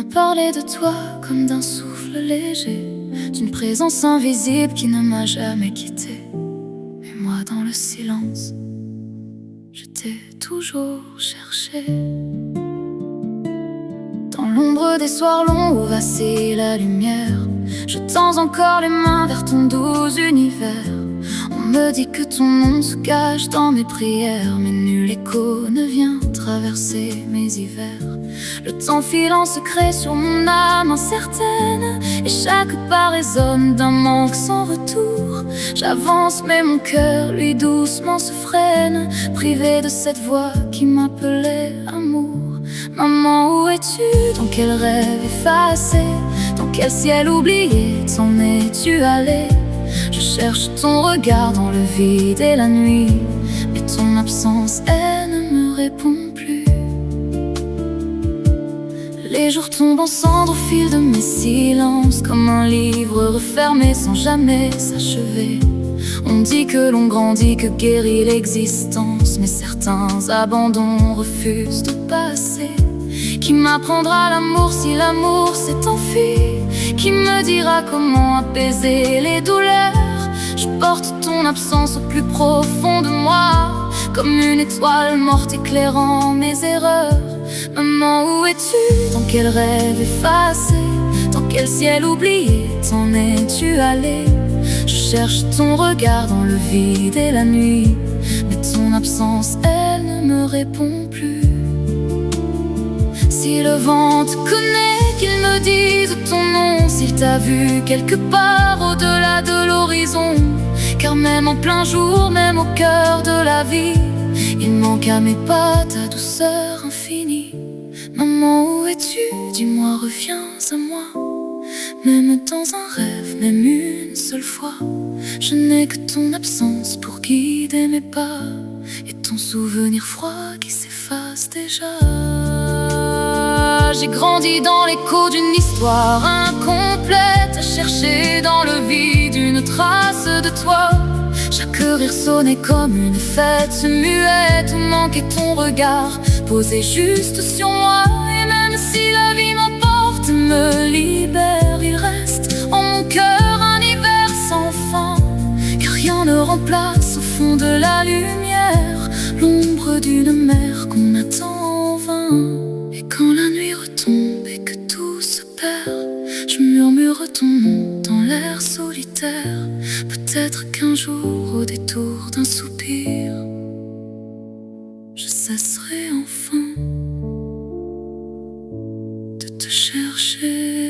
m'a parlé de toi comme d'un souffle léger, d'une présence invisible qui ne m'a jamais quitté. Mais moi dans le silence, je t'ai toujours cherché. Dans l'ombre des soirs longs où vacille la lumière, je tends encore les mains vers ton doux univers. On me dit que ton nom se cache dans mes prières, mais nul écho ne vient traverser mes hivers. Le temps file en secret sur mon âme incertaine, et chaque pas résonne d'un manque sans retour. J'avance mais mon cœur, lui, doucement se freine, privé de cette voix qui m'appelait amour. Maman, où es-tu? Dans quel rêve effacé? Dans quel ciel oublié t'en es-tu allé? Je cherche ton regard dans le vide et la nuit, mais ton absence, elle ne me répond plus. Les jours tombent en cendres au fil de mes silences, comme un livre refermé sans jamais s'achever. On dit que l'on grandit, que guérit l'existence, mais certains abandons refusent de passer. Qui m'apprendra l'amour si l'amour s'est enfui? Qui me dira comment apaiser les douleurs? Je porte ton absence au plus profond de moi, comme une étoile morte éclairant mes erreurs. Maman, où es-tu? Dans quel rêve effacé? Dans quel ciel oublié t'en es-tu allé? Je cherche ton regard dans le vide et la nuit, mais ton absence, elle ne me répond plus. Si le vent te connaît, qu'il me dise ton nom, s'il t'a vu quelque part au-delà de l'horizon. Car même en plein jour, même au cœur de la vie, il manque à mes pas ta douceur infinie. Maman, où es-tu? Dis-moi, reviens à moi. Même dans un rêve, même une seule fois, je n'ai que ton absence pour guider mes pas, et ton souvenir froid qui s'efface déjà. J'ai grandi dans l'écho d'une histoire incomplète, à chercher dans le vide une trace de toi. Chaque rire sonnait comme une fête muette, où manquait ton regard posé juste sur moi. Et même si la vie m'emporte et me libère, il reste en mon cœur un hiver sans fin, que rien ne remplace au fond de la lumière, l'ombre d'une mer qu'on attend en vain. Et quand la nuit retombe et que tout se perd, je murmure ton nom dans l'air solitaire. Peut-être qu'un jour, au détour d'un soupir, je cesserai enfin de te chercher.